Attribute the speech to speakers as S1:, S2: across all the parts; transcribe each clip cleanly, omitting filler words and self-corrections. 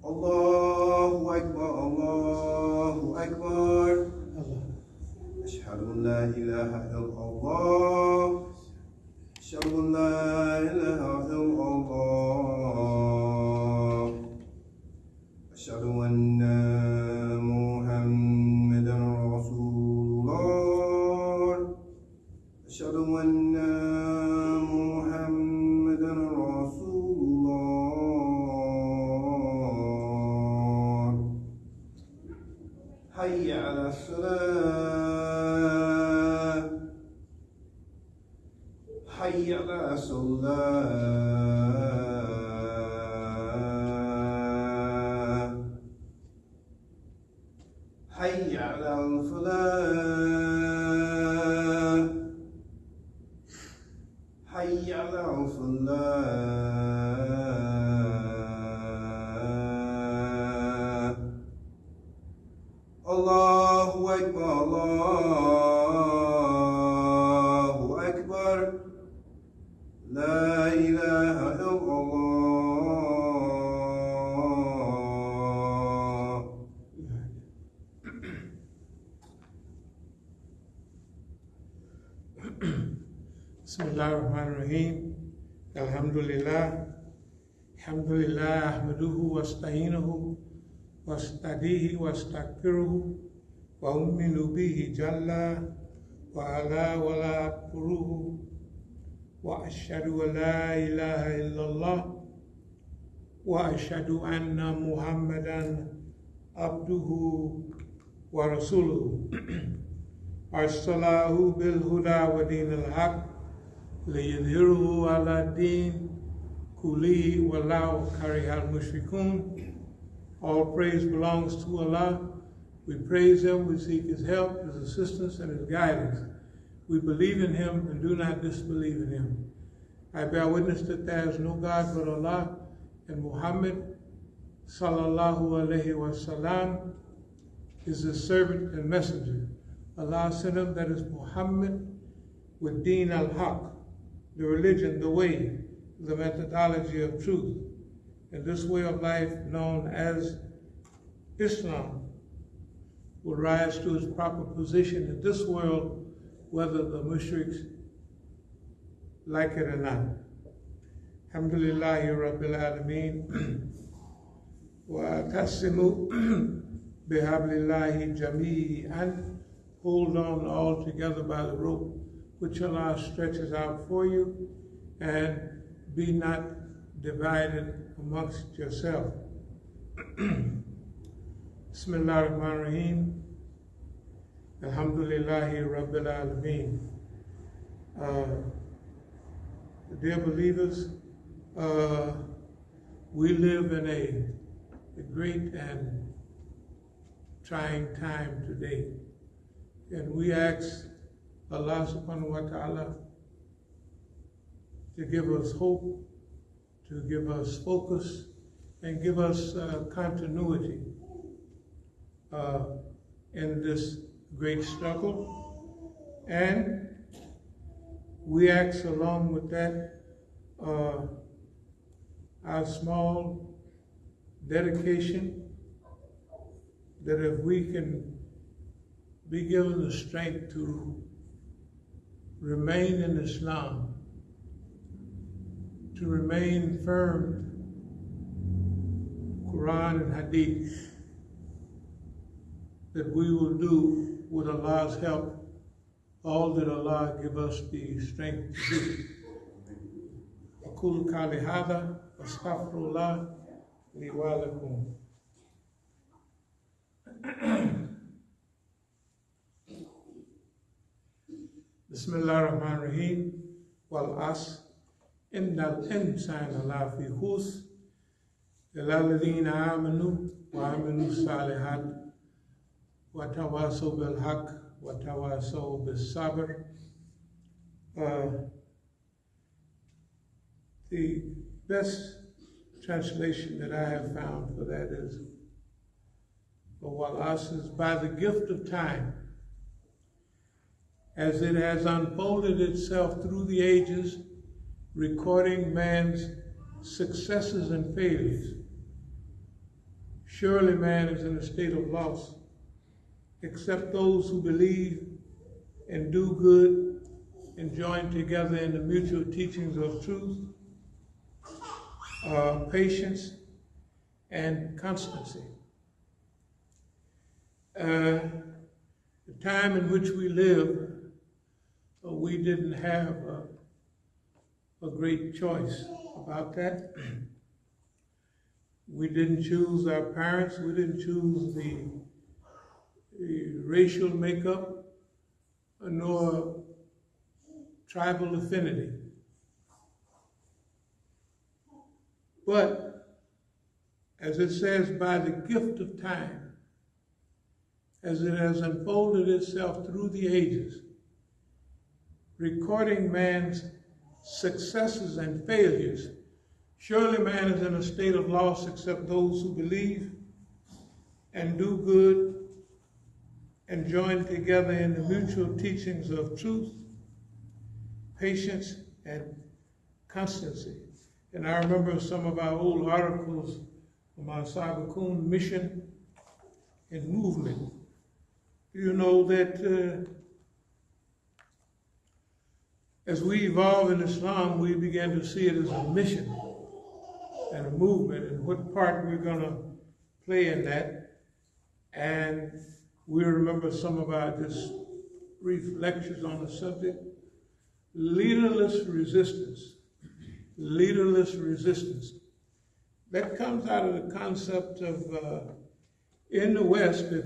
S1: Allahu Akbar, Allahu Akbar. Ashhadu an la ilaha illallah. Ashhadu an la ilaha illallah. Ashhadu anna Muhammadan Rasulullah. Ashhadu anna Muhammadan Rasulullah. Hayya ala salah. Hayya ala salah. Hayya ala falah. Hayya ala falah. Allahu Akbar, Allahu Akbar. La ilaha illallah.
S2: Bismillahirrahmanirrahim. Alhamdulillah. Alhamdulillah ahmaduhu wasta'inuhu wastadihi wastaghfiruhu wa u'minu bihi jalla wa ala wa la akfuruhu wa ashhadu an la ilaha illallah wa ashhadu anna Muhammadan abduhu wa rasuluhu. Arsalahu bil huda wa dinil haq liyudhhirahu ala din kullihi walau karihal mushrikun. All praise belongs to Allah. We praise Him, we seek His help, His assistance, and His guidance. We believe in Him and do not disbelieve in Him. I bear witness that there is no God but Allah, and Muhammad sallallahu alaihi wasallam is His servant and messenger. Allah sent him, that is Muhammad, with Deen al-Haq, the religion, the way, the methodology of truth. And this way of life, known as Islam, will rise to its proper position in this world, whether the mushriks like it or not. Alhamdulillahi Rabbil Alameen. Wa'tasimu bihablillahi jami'an. Hold on all together by the rope which Allah stretches out for you, and be not divided amongst yourself. Bismillahirrahmanirrahim. Alhamdulillahi Rabbil Alameen. Dear believers, we live in a great and trying time today. And we ask Allah subhanahu wa ta'ala to give us hope, to give us focus, and give us continuity in this great struggle. And we ask along with that our small dedication, that if we can be given the strength to remain in Islam, to remain firm, Quran and Hadith, that we will do with Allah's help all that Allah give us the strength to do. أقول قولي هذا واستغفر الله لي ولكم. Bismillah ar-Rahman ar-Rahim. Wal asr innal insana lafi khusr illa alladhina amanu wa amilu salihat wa tawasaw bil haqq wa tawasaw bis sabr. The best translation that I have found for that is, wal asr is by the gift of time, as it has unfolded itself through the ages, recording man's successes and failures. surely man is in a state of loss, except those who believe and do good and join together in the mutual teachings of truth, patience, and constancy. The time in which we live, we didn't have a great choice about that. We didn't choose our parents. We didn't choose the racial makeup, nor tribal affinity. But, as it says, by the gift of time, as it has unfolded itself through the ages, recording man's successes and failures, surely man is in a state of loss except those who believe and do good and join together in the mutual teachings of truth, patience, and constancy. And I remember some of our old articles from As-Sabiqun, mission and movement. You know that as we evolve in Islam, we begin to see it as a mission and a movement, and what part we're going to play in that. And we remember some of our just brief lectures on the subject. Leaderless resistance. Leaderless resistance. That comes out of the concept of, in the West, if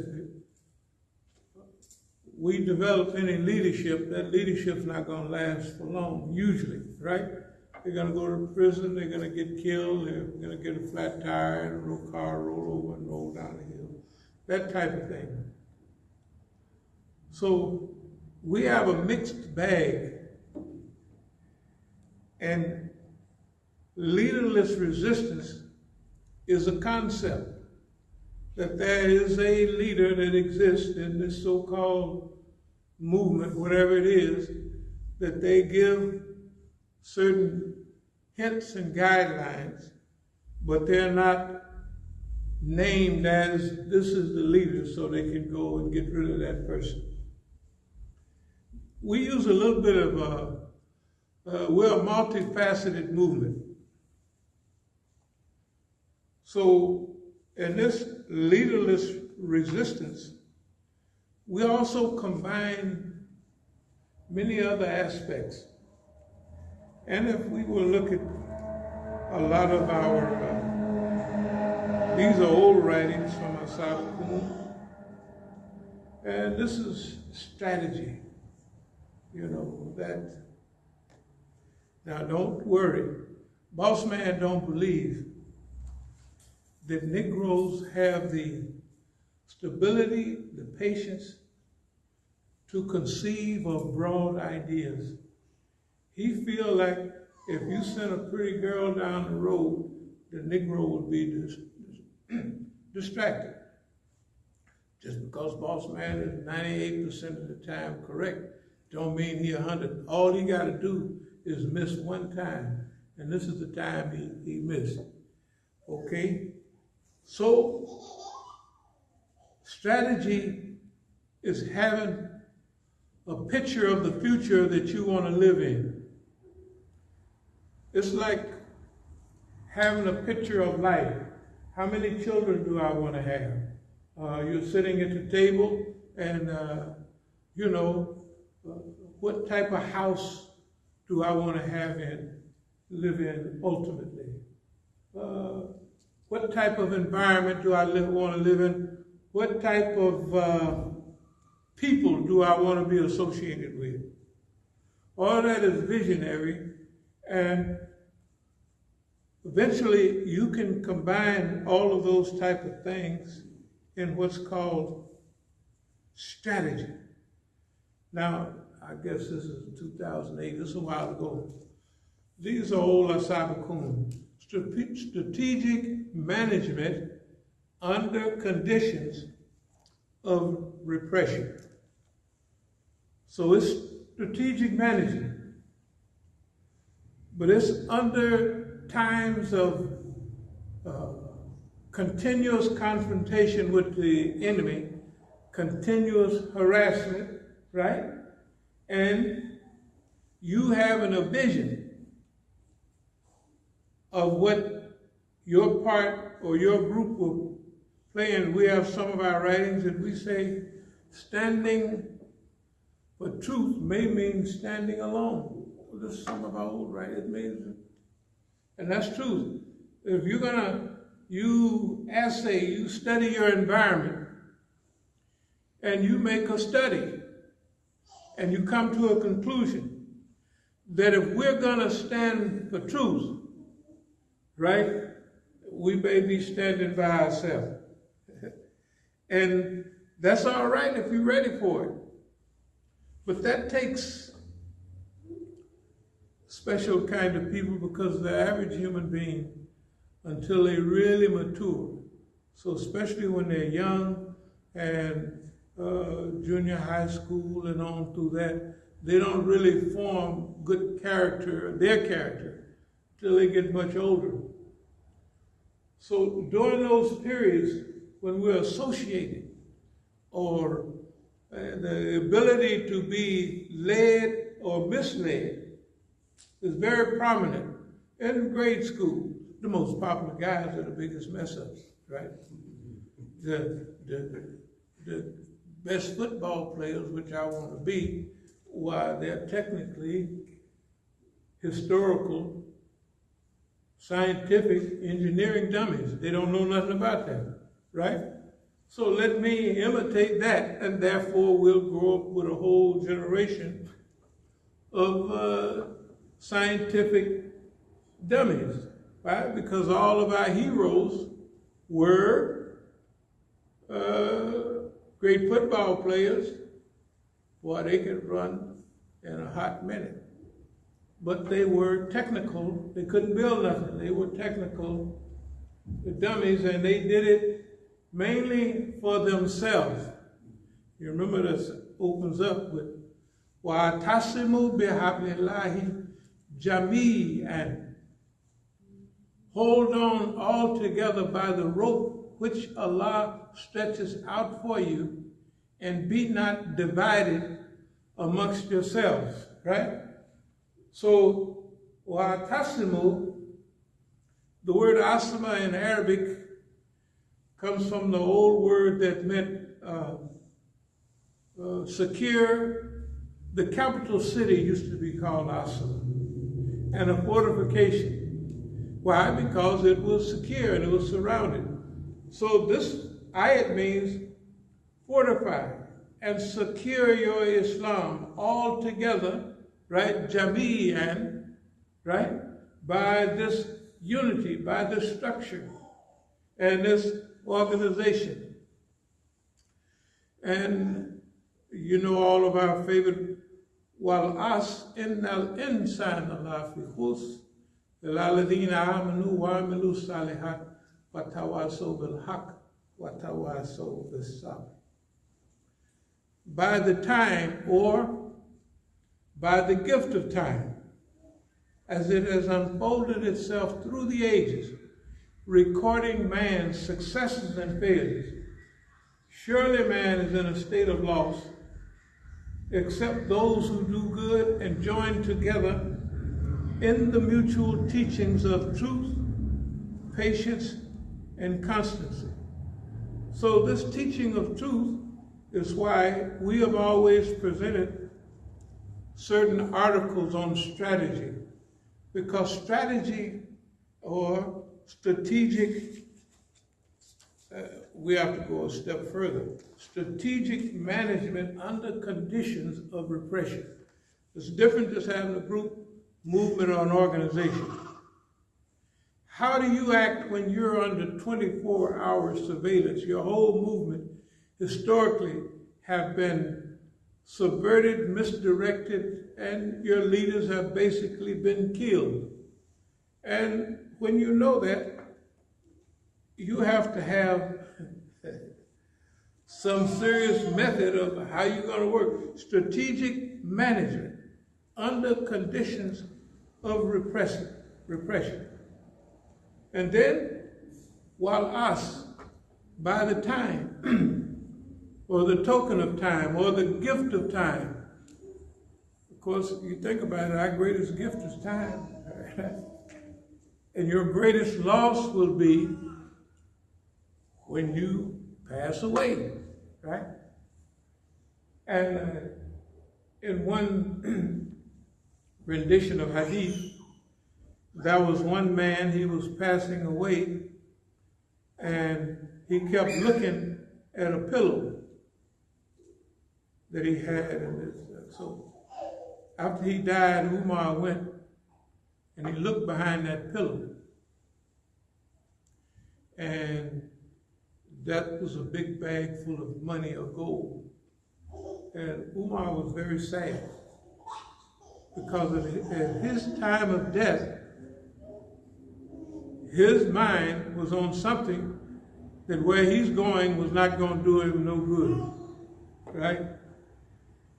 S2: we develop any leadership, that leadership's not going to last for long, usually, right? They're going to go to prison, they're going to get killed, they're going to get a flat tire and a car roll over and roll down the hill. That type of thing. So we have a mixed bag, and leaderless resistance is a concept that there is a leader that exists in this so-called movement, whatever it is, that they give certain hints and guidelines, but they're not named as this is the leader so they can go and get rid of that person. We use a little bit of we're a multifaceted movement. So in this leaderless resistance, we also combine many other aspects. And if we will look at a lot of our, these are old writings from As-Sabiqun, and this is strategy, you know, that, now don't worry, boss man don't believe that Negroes have the stability, the patience to conceive of broad ideas. He feels like if you sent a pretty girl down the road, the Negro would be distracted. Just because boss man is 98% of the time correct, don't mean he 100. All he got to do is miss one time, and this is the time he missed. Okay? So, strategy is having a picture of the future that you want to live in. It's like having a picture of life. How many children do I want to have? You're sitting at the table and, you know, what type of house do I want to have and live in ultimately? What type of environment do I want to live in? What type of people do I want to be associated with? All that is visionary, and eventually you can combine all of those type of things in what's called strategy. Now, I guess this is 2008, this is a while ago. These are old As-Sabiqun. Strategic management under conditions of repression. So it's strategic management, but it's under times of continuous confrontation with the enemy, continuous harassment, right? And you having a vision of what your part or your group will play. And we have some of our writings that we say standing for truth may mean standing alone. Well, this is some of our old writings. It means, and that's truth. If you're you study your environment, and you make a study, and you come to a conclusion that if we're gonna stand for truth, right, we may be standing by ourselves. And that's all right if you're ready for it. But that takes special kind of people, because the average human being, until they really mature, so especially when they're young and junior high school and on through that, they don't really form good character, their character, till they get much older. So during those periods when we're associated, or the ability to be led or misled is very prominent. In grade school, the most popular guys are the biggest mess-ups, right? The best football players, which I want to be, while they're technically historical, scientific, engineering dummies. They don't know nothing about that, right? So let me imitate that, and therefore we'll grow up with a whole generation of scientific dummies, right? Because all of our heroes were great football players. Boy, they could run in a hot minute. But they were technical. They couldn't build nothing. They were technical dummies, and they did it mainly for themselves. You remember this opens up with وَاعْتَصِمُوا بِحَبْلِ اللَّهِ جَمِيعًا. Hold on all together by the rope which Allah stretches out for you, and be not divided amongst yourselves, right? So, وَاعْتَصِمُوا, the word asma in Arabic comes from the old word that meant secure. The capital city used to be called Asma, and a fortification. Why? Because it was secure and it was surrounded. So this ayat means fortify and secure your Islam all together, right? Jami'an, right? By this unity, by this structure and this organization. And you know all of our favorite وَالْعَصْرِ إِنَّ الْإِنسَانَ لَفِي خُسْرٍ إِلَّا الَّذِينَ آمَنُوا وَعَمِلُوا الصَّالِحَاتِ وَتَوَاصَوْا بِالْحَقِّ وَتَوَاصَوْا بِالصَّبْرِ. By the time, or by the gift of time, as it has unfolded itself through the ages, recording man's successes and failures, surely man is in a state of loss, except those who do good and join together in the mutual teachings of truth, patience, and constancy. So this teaching of truth is why we have always presented certain articles on strategy, because strategy or strategic, we have to go a step further. Strategic management under conditions of repression. It's different just having a group, movement, or an organization. How do you act when you're under 24-hour surveillance? Your whole movement historically have been subverted, misdirected, and your leaders have basically been killed. And when you know that, you have to have some serious method of how you're going to work. Strategic management under conditions of repression. And then while us, by the time, or the token of time, or the gift of time. Of course, you think about it, our greatest gift is time. And your greatest loss will be when you pass away, right? And in one rendition of hadith, there was one man, he was passing away, and he kept looking at a pillow that he had. And so after he died, Umar went and he looked behind that pillow. And that was a big bag full of money or gold. And Umar was very sad because at his time of death, his mind was on something that where he's going was not going to do him no good, right?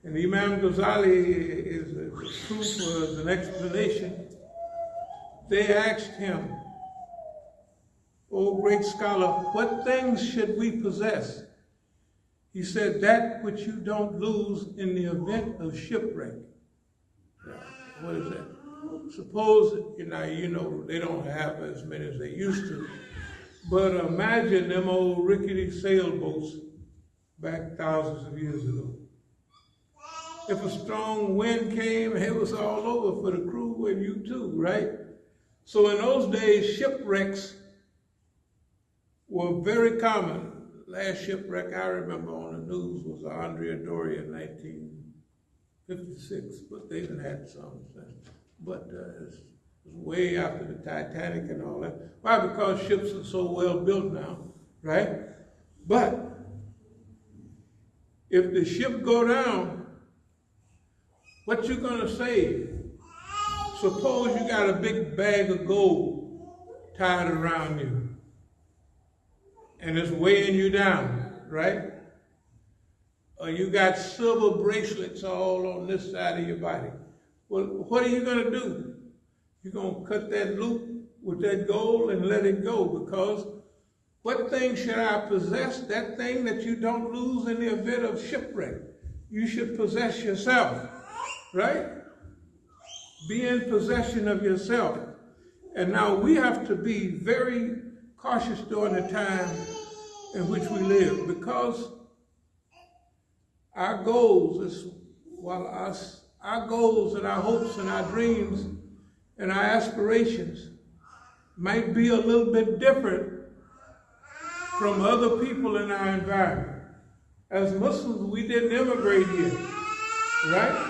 S2: And Imam Ghazali is a proof or as an explanation. They asked him, "O great scholar, what things should we possess?" He said, "That which you don't lose in the event of shipwreck." What is that? Suppose, you know, they don't have as many as they used to, but imagine them old rickety sailboats back thousands of years ago. If a strong wind came, it was all over for the crew and you too, right? So in those days, shipwrecks were very common. Last shipwreck I remember on the news was the Andrea Doria in 1956, but they even had some since. But it's way after the Titanic and all that. Why? Because ships are so well built now, right? But if the ship go down, what you gonna save? Suppose you got a big bag of gold tied around you and it's weighing you down, right? Or you got silver bracelets all on this side of your body. Well, what are you gonna do? You're gonna cut that loop with that gold and let it go, because what thing should I possess? That thing that you don't lose in the event of shipwreck. You should possess yourself, right? Be in possession of yourself. And now we have to be very cautious during the time in which we live, because our goals is, our goals and our hopes and our dreams and our aspirations might be a little bit different from other people in our environment. As Muslims, we didn't immigrate here, right?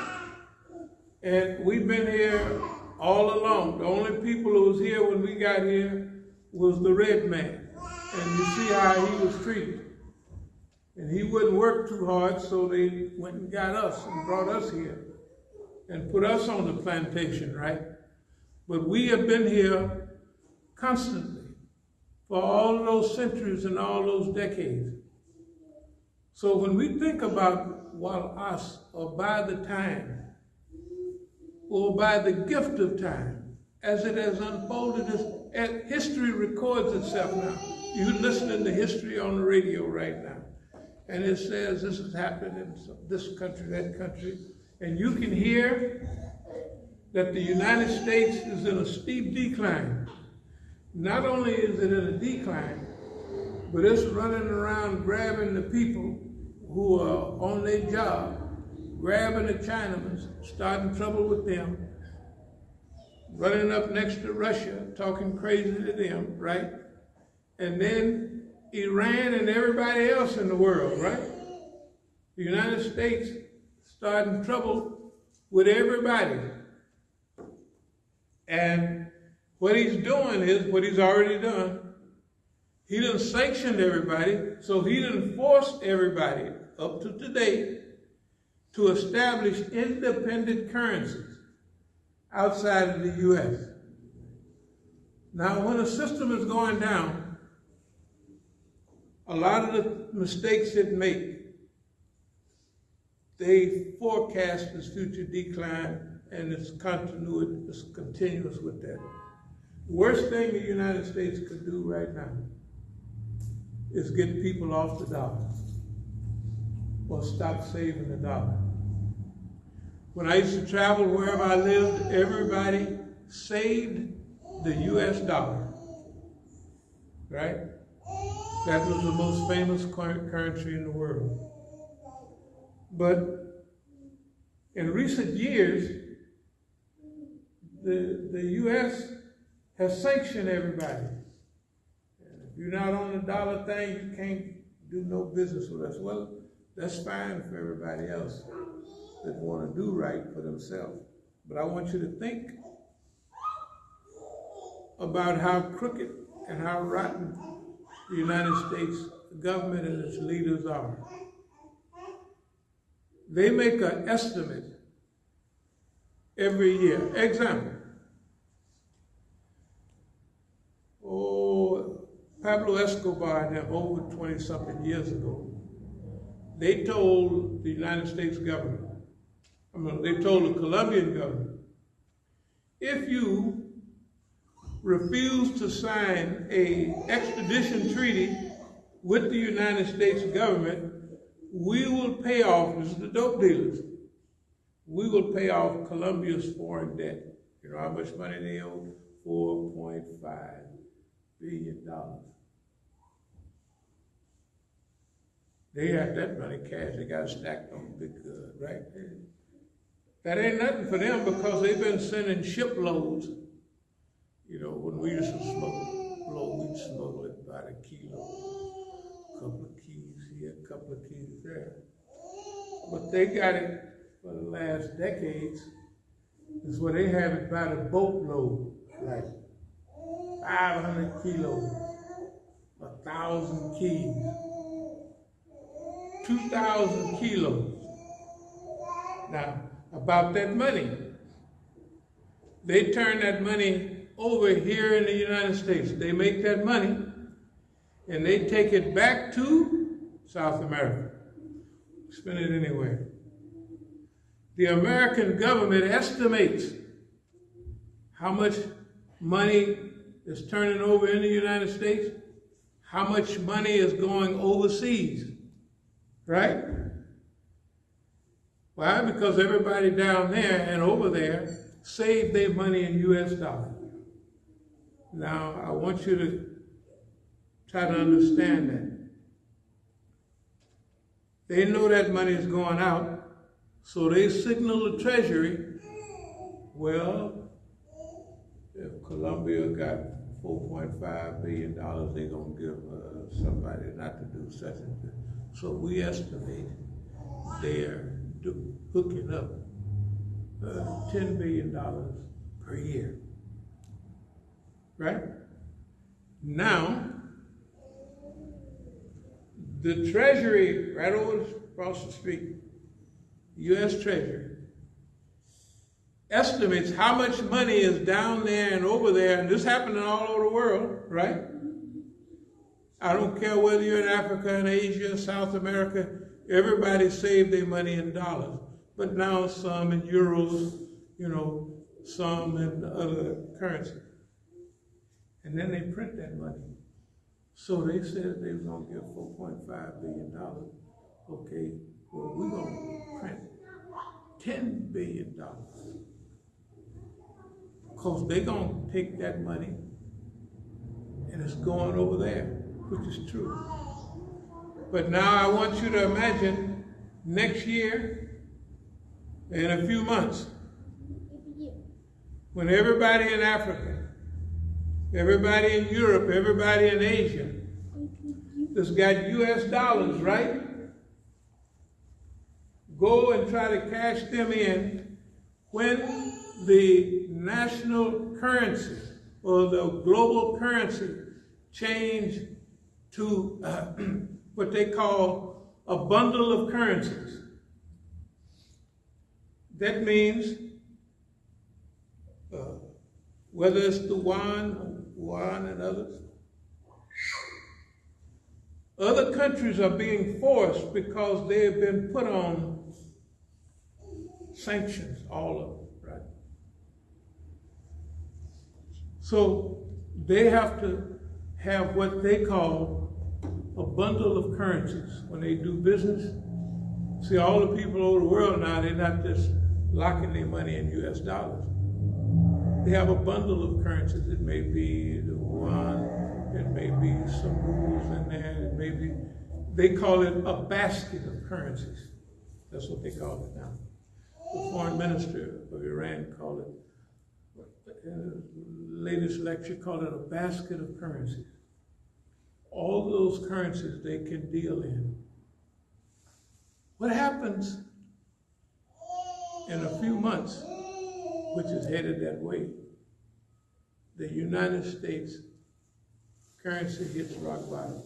S2: And we've been here all along. The only people who was here when we got here was the red man. And you see how he was treated. And he wouldn't work too hard, so they went and got us and brought us here and put us on the plantation, right? But we have been here constantly for all of those centuries and all those decades. So when we think about while us, or by the time, or by the gift of time, as it has unfolded, as history records itself now. You're listening to history on the radio right now, and it says this has happened in this country, that country, and you can hear that the United States is in a steep decline. Not only is it in a decline, but it's running around grabbing the people who are on their job, grabbing the Chinamans, starting trouble with them, running up next to Russia, talking crazy to them, right? And then Iran and everybody else in the world, right? The United States starting trouble with everybody. And what he's doing is what he's already done. He done sanctioned everybody, so he done forced everybody up to today to establish independent currencies outside of the U.S. Now, when a system is going down, a lot of the mistakes it makes, they forecast its future decline, and it's continuous with that. The worst thing the United States could do right now is get people off the dollar or stop saving the dollar. When I used to travel wherever I lived, everybody saved the US dollar, right? That was the most famous currency in the world. But in recent years, the US has sanctioned everybody. And if you're not on the dollar thing, you can't do no business with us. Well, that's fine for everybody else that want to do right for themselves. But I want you to think about how crooked and how rotten the United States government and its leaders are. They make an estimate every year. Example. Pablo Escobar and them over 20-something years ago, they told the United States government, they told the Colombian government, if you refuse to sign an extradition treaty with the United States government, we will pay off, this is the dope dealers, we will pay off Colombia's foreign debt. You know how much money they owe? $4.5 billion. They had that money cash. They got it stacked on big right there. That ain't nothing for them because they've been sending shiploads. You know, when we used to smuggle, we'd smuggle it by the kilo. A couple of keys here, a couple of keys there. But they got it for the last decades. Is where they have it by the boatload, like 500 kilos, 1,000 keys, 2,000 kilos. Now, about that money, they turn that money over here in the United States. They make that money and they take it back to South America. Spend it anywhere. The American government estimates how much money is turning over in the United States, how much money is going overseas, right? Why? Because everybody down there and over there saved their money in US dollars. Now, I want you to try to understand that. They know that money is going out, so they signal the Treasury, well, if Colombia got $4.5 billion, they're going to give somebody not to do such and such. So we estimate they're hooking up $10 billion per year. Right? Now, the Treasury, right over across the street, U.S. Treasury, estimates how much money is down there and over there, and this happening all over the world, right? I don't care whether you're in Africa and Asia, South America, everybody saved their money in dollars. But now some in euros, you know, some in other currency. And then they print that money. So they said they were going to give $4.5 billion. Okay, well, we're going to print $10 billion. Because they're going to take that money and it's going over there, which is true. But now I want you to imagine next year, in a few months, when everybody in Africa, everybody in Europe, everybody in Asia that's got US dollars, right? Go and try to cash them in when the national currency or the global currency change to what they call a bundle of currencies. That means whether it's the yuan and others, other countries are being forced because they have been put on sanctions, all of them, right? So they have to have what they call a bundle of currencies when they do business. See, all the people over the world now, they're not just locking their money in US dollars. They have a bundle of currencies. It may be the yuan, it may be some rubles in there, it may be, they call it a basket of currencies. That's what they call it now. The foreign minister of Iran called it, in the latest lecture, called it a basket of currencies. All those currencies they can deal in. What happens in a few months, which is headed that way, the United States currency hits rock bottom.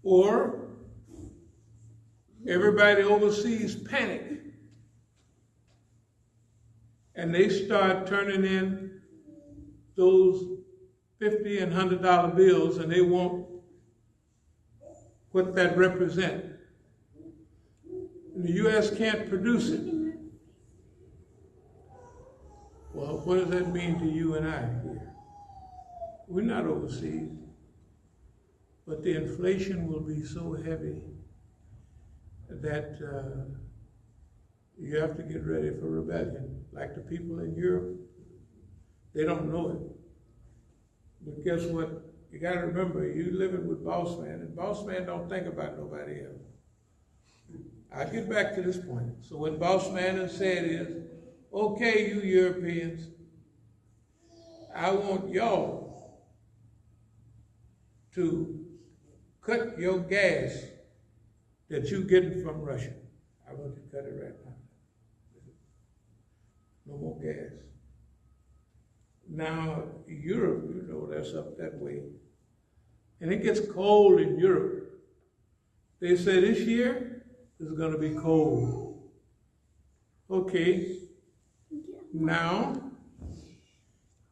S2: Or everybody overseas panic and they start turning in those $50 and $100 bills, and they want what that represents. And the U.S. can't produce it. Well, what does that mean to you and I here? We're not overseas, but the inflation will be so heavy that you have to get ready for rebellion. Like the people in Europe, they don't know it. But guess what? You got to remember, you living with boss man, and boss man don't think about nobody else. I'll get back to this point. So what boss man has said is, okay, you Europeans, I want y'all to cut your gas that you're getting from Russia. I want you to cut it right now. No more gas. Now, Europe, you know, that's up that way. And it gets cold in Europe. They say this year is going to be cold. Okay. Now,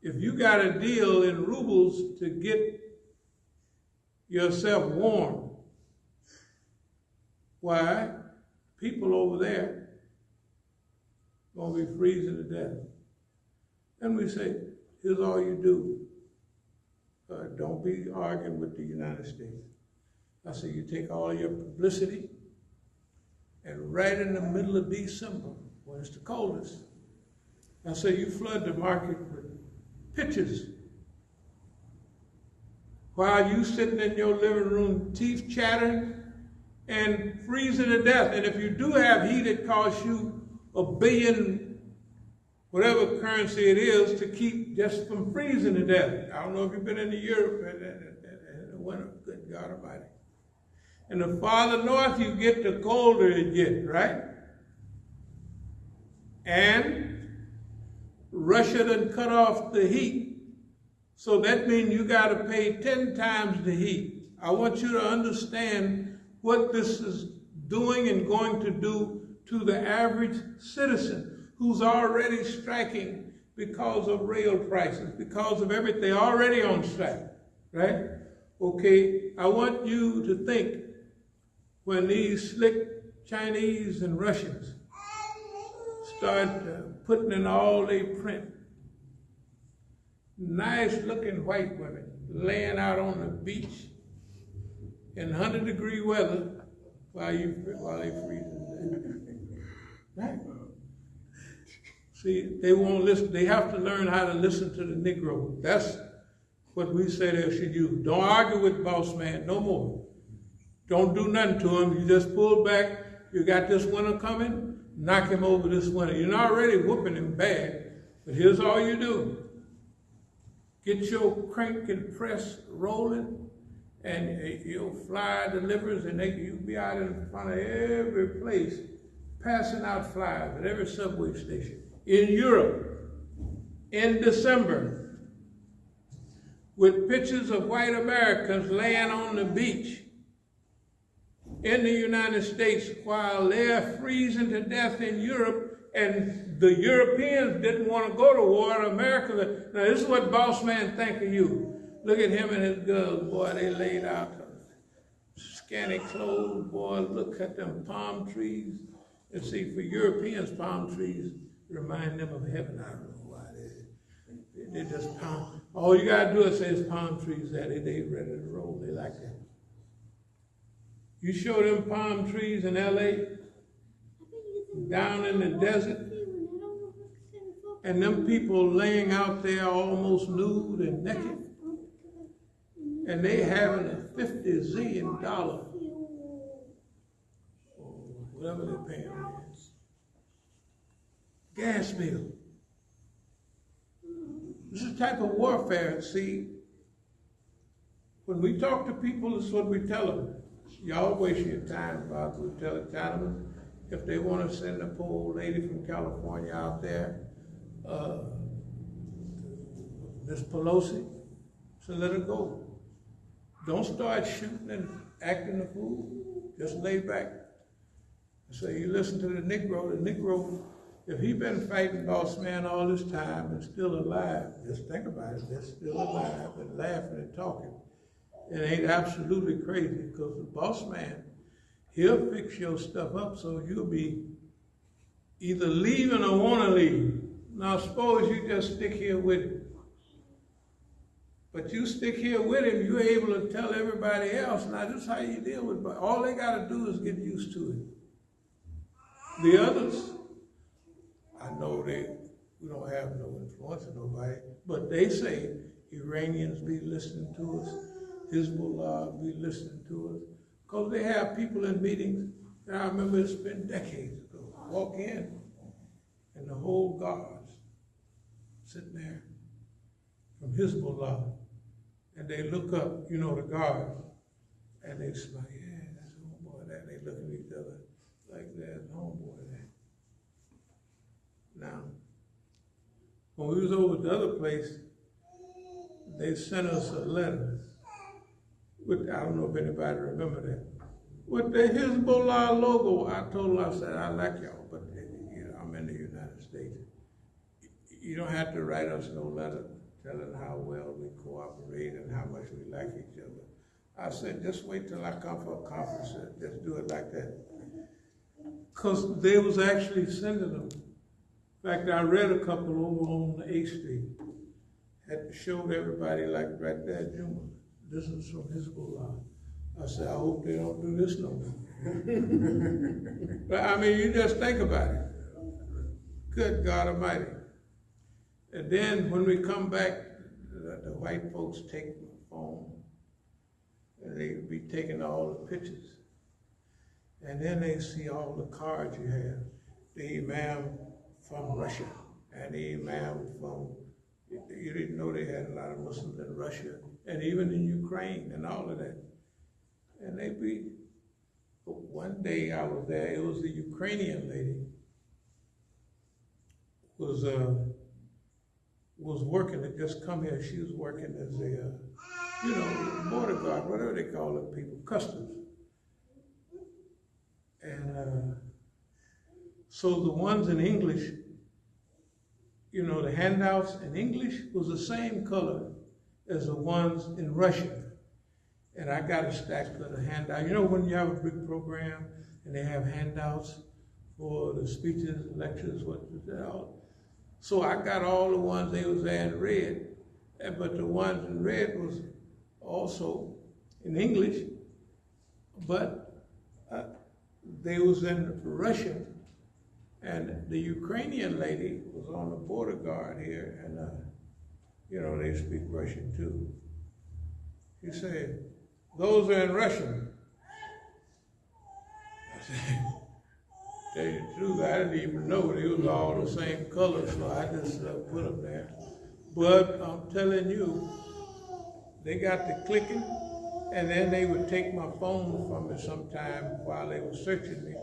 S2: if you got a deal in rubles to get yourself warm, why? People over there going to be freezing to death. And we say, here's all you do. Don't be arguing with the United States. I say, you take all your publicity, and right in the middle of December, when it's the coldest, I say, you flood the market with pictures while you sitting in your living room, teeth chattering and freezing to death. And if you do have heat, it costs you $1 billion, whatever currency it is, to keep just from freezing to death. I don't know if you've been into Europe in the winter, good God Almighty. And the farther north you get, the colder it gets, right? And Russia done cut off the heat. So that means you got to pay 10 times the heat. I want you to understand what this is doing and going to do to the average citizen who's already striking because of rail prices, because of everything. They're already on strike, right? Okay, I want you to think when these slick Chinese and Russians start putting in all they print, nice looking white women laying out on the beach in 100-degree weather while they freezing. Right? See, they won't listen. They have to learn how to listen to the Negro. That's what we say they should use. Don't argue with boss man no more. Don't do nothing to him. You just pull back. You got this winter coming, knock him over this winter. You're not already whooping him bad, but here's all you do. Get your crank and press rolling, and you'll fly delivers, and you'll be out in front of every place, passing out flyers at every subway station. In Europe, in December, with pictures of white Americans laying on the beach in the United States while they're freezing to death in Europe, and the Europeans didn't want to go to war. America, now this is what boss man think of you. Look at him and his girls, boy, they laid out scanty clothes, boy, look at them palm trees. And see, for Europeans, palm trees remind them of heaven. I don't know why they just All you gotta do is say it's palm trees there. They ready to roll. They like that. You show them palm trees in LA, down in the desert, and them people laying out there almost nude and naked, and they having a $50 zillion, or whatever they're paying on gas bill. This is the type of warfare. See, when we talk to people, this is what we tell them. Y'all waste your time, Bob. We tell the gentlemen, if they want to send a poor old lady from California out there, Miss Pelosi, so let her go. Don't start shooting and acting a fool. Just lay back. So you listen to the Negro, if he been fighting boss man all this time and still alive, just think about it, they're still alive and laughing and talking. It ain't absolutely crazy, because the boss man, he'll fix your stuff up so you'll be either leaving or want to leave. Now suppose you just stick here with him. But you stick here with him, you're able to tell everybody else, now this is how you deal with it. But all they got to do is get used to it. The others, I know we don't have no influence on nobody, but they say Iranians be listening to us, Hezbollah be listening to us, because they have people in meetings that I remember it's been decades ago. Walk in, and the whole guards sitting there from Hezbollah, and they look up, the guards, and they smile, yeah, that's homeboy there. They look at each other like there's homeboy there. Now, when we was over at the other place, they sent us a letter with, I don't know if anybody remember that, with the Hezbollah logo. I told them, I said, I like y'all, but I'm in the United States. You don't have to write us no letter telling how well we cooperate and how much we like each other. I said, just wait till I come for a conference and just do it like that. Because they was actually sending them. In fact, I read a couple over on the 8th Street. Had showed everybody, like right there, Jum'ah. This is from Hezbollah. I said, I hope they don't do this no more. But I mean, you just think about it. Good God Almighty. And then when we come back, the white folks take my phone, and they be taking all the pictures. And then they see all the cards you have. The Imam from Russia, and the Imam from, you didn't know they had a lot of Muslims in Russia, and even in Ukraine and all of that. And they be, one day I was there, it was the Ukrainian lady, was working to just come here. She was working as a, border guard, whatever they call them people, customs. And so the ones in English, the handouts in English was the same color as the ones in Russian. And I got a stack of the handout. When you have a big program and they have handouts for the speeches, lectures, so I got all the ones they was there in red, but the ones in red was also in English, but they was in Russian. And the Ukrainian lady was on the border guard here, and they speak Russian too. She said, those are in Russian. I said, tell you the truth, I didn't even know they was all the same color, so I just put them there. But I'm telling you, they got to clicking, and then they would take my phone from me sometime while they were searching me.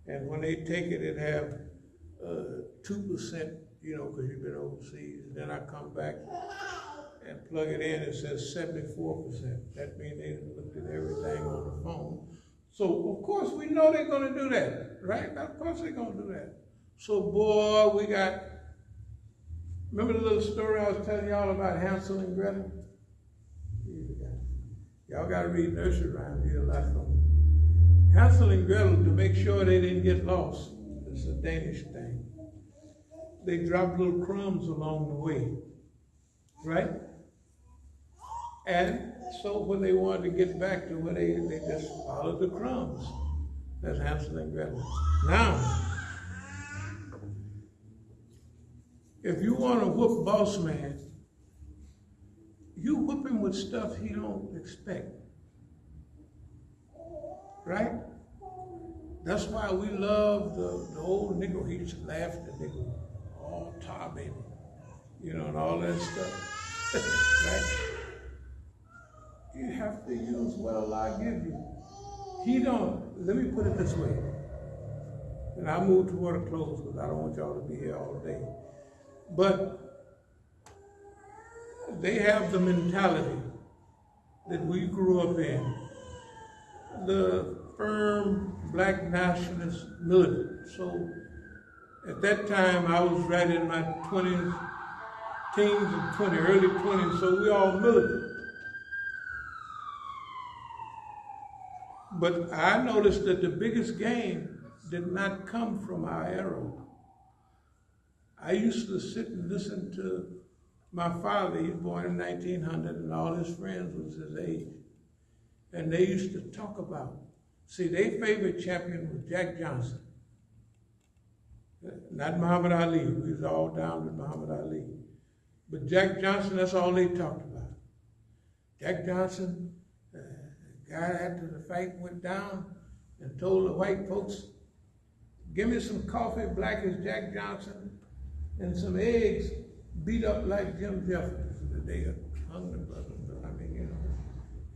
S2: And when they take it, it'd have 2%, because you've been overseas. And then I come back and plug it in, it says 74%. That means they looked at everything on the phone. So, of course, we know they're going to do that, right? Of course they're going to do that. So, boy, remember the little story I was telling y'all about Hansel and Gretel? Y'all got to read nursery rhymes, you get a lot from them. Hansel and Gretel, to make sure they didn't get lost, it's a Danish thing, they dropped little crumbs along the way, right? And so when they wanted to get back to where they just followed the crumbs. That's Hansel and Gretel. Now, if you want to whoop boss man, you whoop him with stuff he don't expect. Right? That's why we love the old Negro. He used to laugh at the Negro. Oh, tar baby. You know, and all that stuff. Right? You have to use what Allah gives you. He don't, let me put it this way. And I'll move toward a close because I don't want y'all to be here all day. But they have the mentality that we grew up in. The firm black nationalist militant. So at that time I was right in my 20s, teens and 20, early 20s, so we all militant. But I noticed that the biggest gain did not come from our era. I used to sit and listen to my father. He was born in 1900, and all his friends was his age. And they used to talk about, see, their favorite champion was Jack Johnson. Not Muhammad Ali. We was all down with Muhammad Ali. But Jack Johnson, that's all they talked about. Jack Johnson, guy after the fight went down and told the white folks, give me some coffee black as Jack Johnson and some eggs beat up like Jim Jefferson. They hung the brother, but I mean, you know,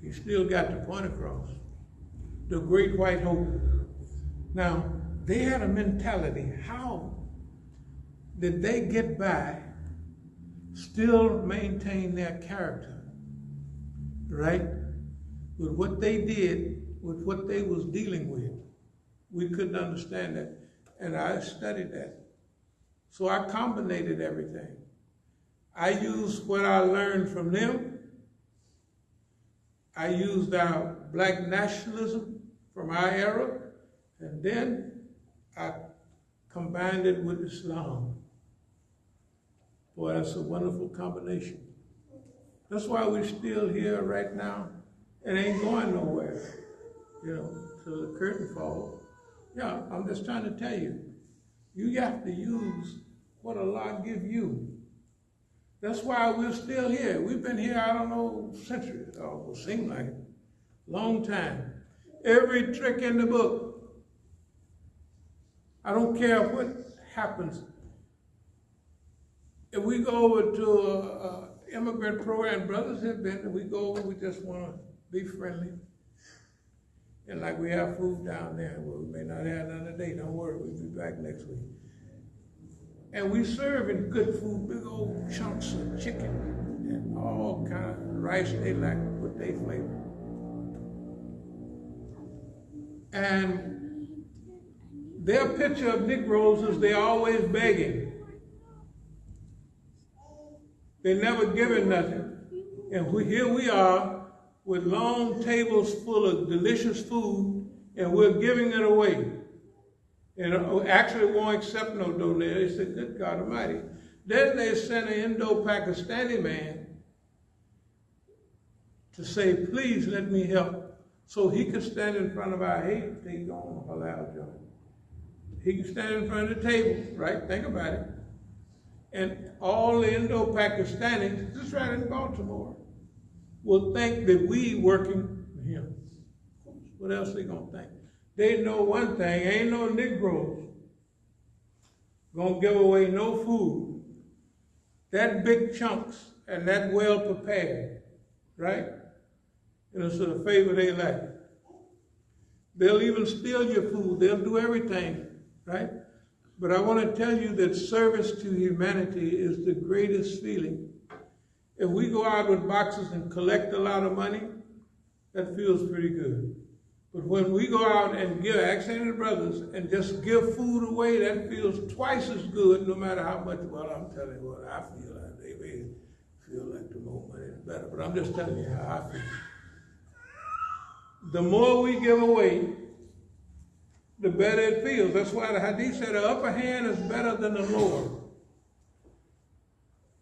S2: he still got the point across. The great white hope. Now, they had a mentality. How did they get by, still maintain their character, right? With what they did, with what they was dealing with. We couldn't understand that. And I studied that. So I combinated everything. I used what I learned from them. I used our black nationalism from our era. And then I combined it with Islam. Boy, that's a wonderful combination. That's why we're still here right now. It ain't going nowhere, you know, till the curtain falls. Yeah, I'm just trying to tell you, you have to use what Allah give you. That's why we're still here. We've been here, I don't know, centuries, or will seem like it, long time. Every trick in the book. I don't care what happens. If we go over to an immigrant program, brothers have been, we go over, we just want to be friendly. And like we have food down there, well, we may not have none today, don't worry, we'll be back next week. And we serving good food, big old chunks of chicken and all kind of rice they like with their flavor. And their picture of Negroes is they're always begging. They're never giving nothing. And here we are, with long tables full of delicious food, and we're giving it away. And actually won't accept no donation. They said, good God Almighty. Then they sent an Indo-Pakistani man to say, please let me help. So he could stand in front of our, hey, take on halal joint. He could stand in front of the table, right? Think about it. And all the Indo-Pakistanis, just right in Baltimore, will think that we working for him. What else they gonna think? They know one thing, ain't no Negroes gonna give away no food. That big chunks and that well prepared, right? And it's a favor they like. They'll even steal your food, they'll do everything, right? But I want to tell you that service to humanity is the greatest feeling. If we go out with boxes and collect a lot of money, that feels pretty good. But when we go out and give, ask any of the brothers, and just give food away, that feels twice as good, no matter how much, well, I'm telling you what I feel like. They may feel like the more money, the better. But I'm just telling you how I feel. The more we give away, the better it feels. That's why the hadith said the upper hand is better than the lower.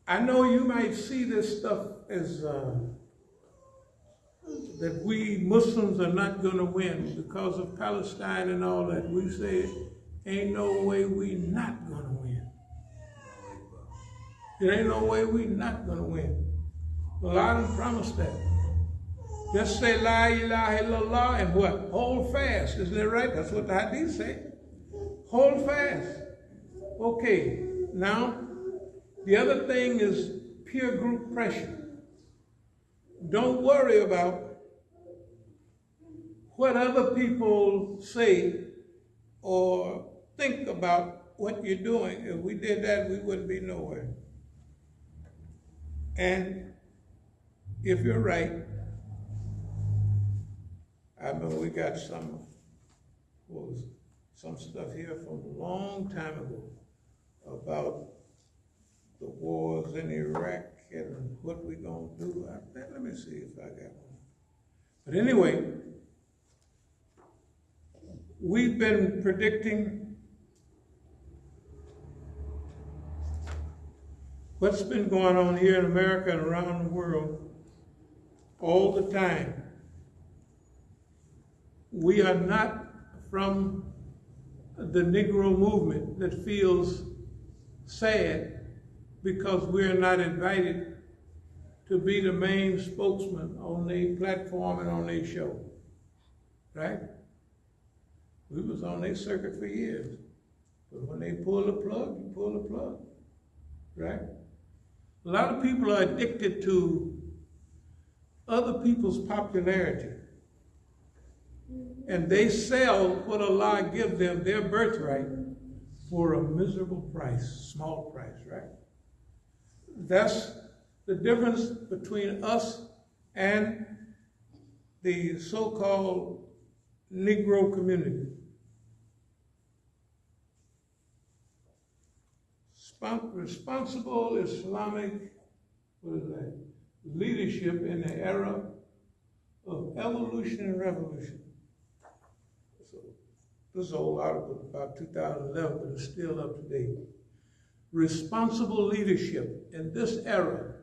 S2: I know you might see this stuff as that we Muslims are not going to win because of Palestine and all that. We say, ain't no way we not going to win. There ain't no way we not going to win. Well, I done promised that. Just say La ilaha illallah and what? Hold fast. Isn't that right? That's what the hadith say. Hold fast. Okay, now, the other thing is peer group pressure. Don't worry about what other people say or think about what you're doing. If we did that, we wouldn't be nowhere. And if you're right, I mean, we got some stuff here from a long time ago about the wars in Iraq and what we're going to do. Let me see if I got one. But anyway, we've been predicting what's been going on here in America and around the world all the time. We are not from the Negro movement that feels sad because we're not invited to be the main spokesman on their platform and on their show, right? We was on their circuit for years. But when they pull the plug, you pull the plug, right? A lot of people are addicted to other people's popularity. And they sell what Allah gives them, their birthright, for a miserable price, small price, right? That's the difference between us and the so-called Negro community. Responsible Islamic, leadership in the era of evolution and revolution. So this is an old article about 2011, but it's still up to date. Responsible leadership in this era.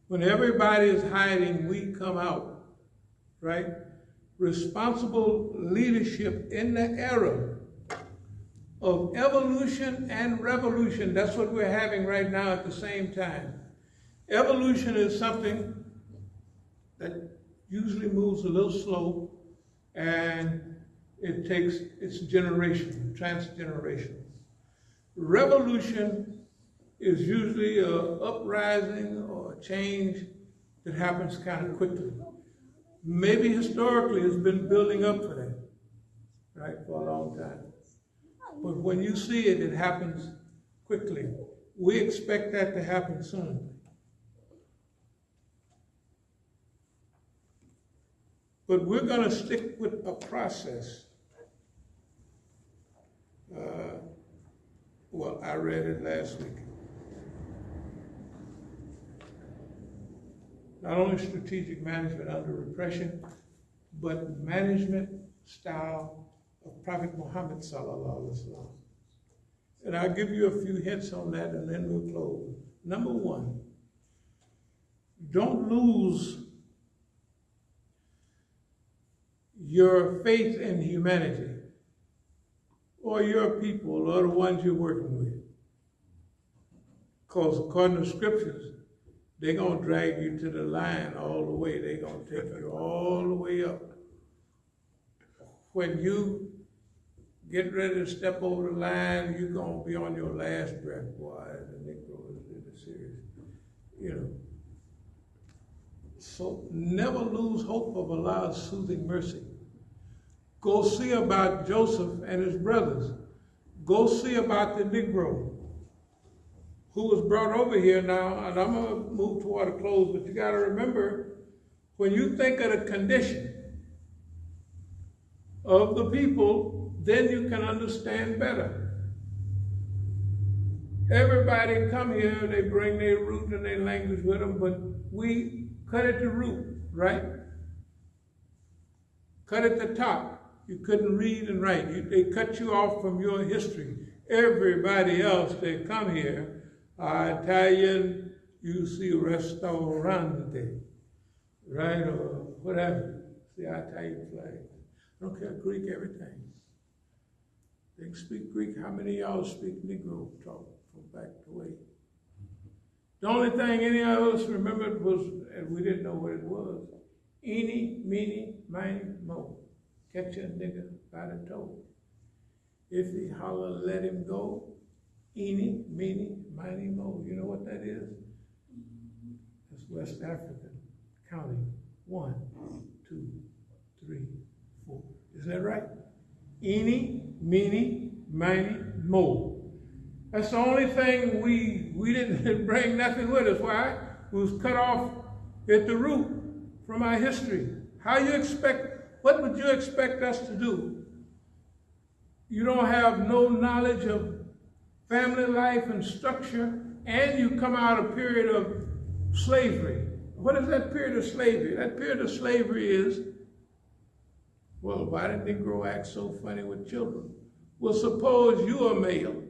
S2: When everybody is hiding, we come out, right? Responsible leadership in the era of evolution and revolution. That's what we're having right now at the same time. Evolution is something that usually moves a little slow, and it takes its generation, transgeneration. Revolution is usually an uprising or a change that happens kind of quickly. Maybe historically it's been building up for that, right, for a long time. But when you see it, it happens quickly. We expect that to happen soon. But we're going to stick with a process. Well, I read it last week. Not only strategic management under repression, but management style of Prophet Muhammad sallallahu alaihi wasallam. And I'll give you a few hints on that and then we'll close. Number one, don't lose your faith in humanity or your people or the ones you're working with. Because according to scriptures, they're going to drag you to the line all the way. They're going to take you all the way up. When you get ready to step over the line, you're going to be on your last breath. Boy, the Negro is serious. You know. So never lose hope of Allah's soothing mercy. Go see about Joseph and his brothers. Go see about the Negro who was brought over here now, and I'm going to move toward a close, but you got to remember, when you think of the condition of the people, then you can understand better. Everybody come here, they bring their root and their language with them, but we cut at the root, right? Cut at the top. You couldn't read and write. They cut you off from your history. Everybody else, they come here, Italian, you see restaurante. right? Or whatever. See, I Italian flag. I don't care, Greek, everything. They can speak Greek. How many of y'all speak Negro talk from back the way? The only thing any of us remembered was, and we didn't know what it was, eeny, meeny, miny, mo. Catch a nigga by the toe. If he holler, let him go. Eeny, meeny, miny, mo. You know what that is? That's West African counting. 1, 2, 3, 4. Is that right? Eeny, meeny, miny, mo. That's the only thing we didn't bring nothing with us. Why? We was cut off at the root from our history. What would you expect us to do? You don't have no knowledge of family life and structure, and you come out of a period of slavery. What is that period of slavery? That period of slavery is, well, why did Negro act so funny with children? Well, suppose you are male,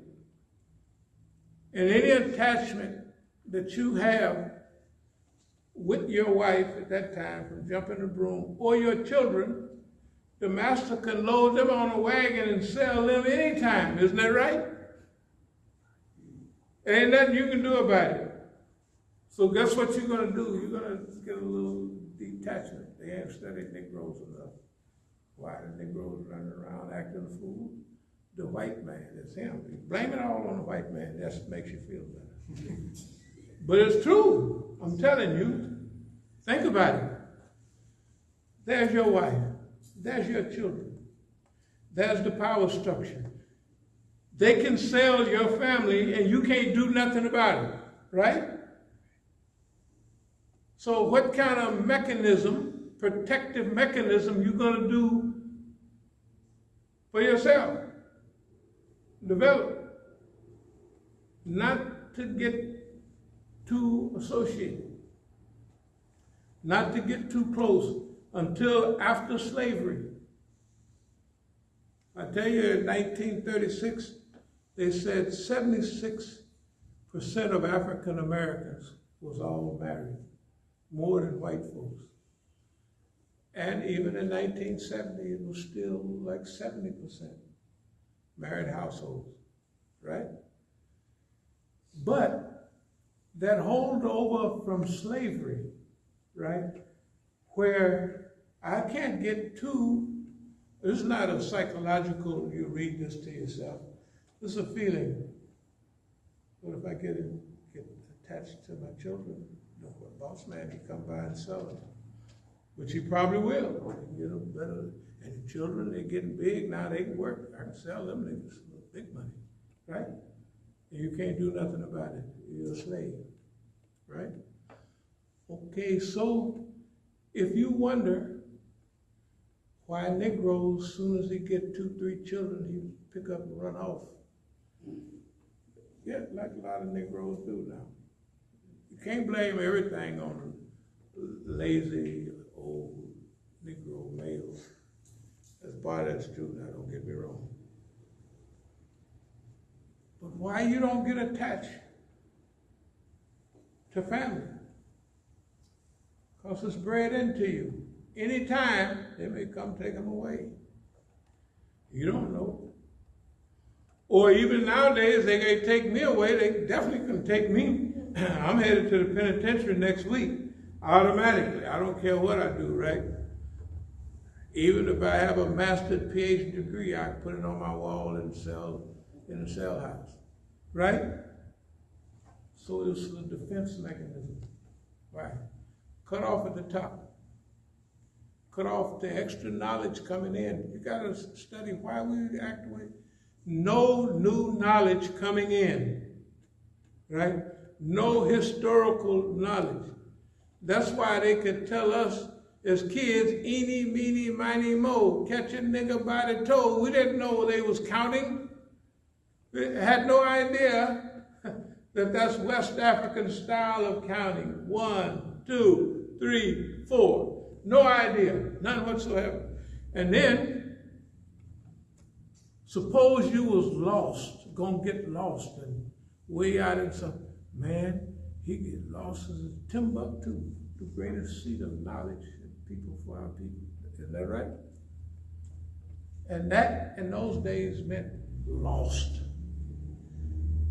S2: and any attachment that you have with your wife at that time, from jumping the broom, or your children, the master can load them on a wagon and sell them anytime. Isn't that right? There ain't nothing you can do about it. So guess what you're going to do? You're going to get a little detachment. They ain't studied Negroes enough. Why the Negroes running around acting a fool? The white man, it's him. You blame it all on the white man. That makes you feel better. But it's true. I'm telling you. Think about it. There's your wife. There's your children. There's the power structure. They can sell your family and you can't do nothing about it, right? So what kind of mechanism, protective mechanism, you going to do for yourself? Develop. Not to get too associated. Not to get too close until after slavery. I tell you, in 1936, they said 76% of African Americans was all married, more than white folks. And even in 1970, it was still like 70% married households, right? But that holdover from slavery, right, where I can't get too, this is not a psychological, you read this to yourself, this is a feeling. What if I get attached to my children? You know, a boss man can come by and sell them, which he probably will. You know, better. And the children, they're getting big now. They can work. I can sell them. They can big money, right? And you can't do nothing about it. You're a slave, right? Okay, so if you wonder why Negroes, as soon as they get 2, 3 children, he pick up and run off. Yeah, like a lot of Negroes do now. You can't blame everything on lazy old Negro males. That's part of that's true now, don't get me wrong. But why you don't get attached to family? Because it's bred into you. Anytime, they may come take them away. You don't know. Or even nowadays, they can take me away. They definitely can take me. I'm headed to the penitentiary next week, automatically. I don't care what I do, right? Even if I have a master's PhD degree, I put it on my wall in the cell house, right? So it's a defense mechanism, right? Cut off at the top. Cut off the extra knowledge coming in. You gotta study why we act the way. No new knowledge coming in, right? No historical knowledge. That's why they could tell us as kids, eeny, meeny, miny, mo, catch a nigga by the toe. We didn't know they was counting. We had no idea that that's West African style of counting. 1, 2, 3, 4. No idea, none whatsoever. And then, suppose you was lost, gonna get lost and way out in some, man, he get lost in Timbuktu. the greatest seat of knowledge and people for our people. Isn't that right? And that in those days meant lost.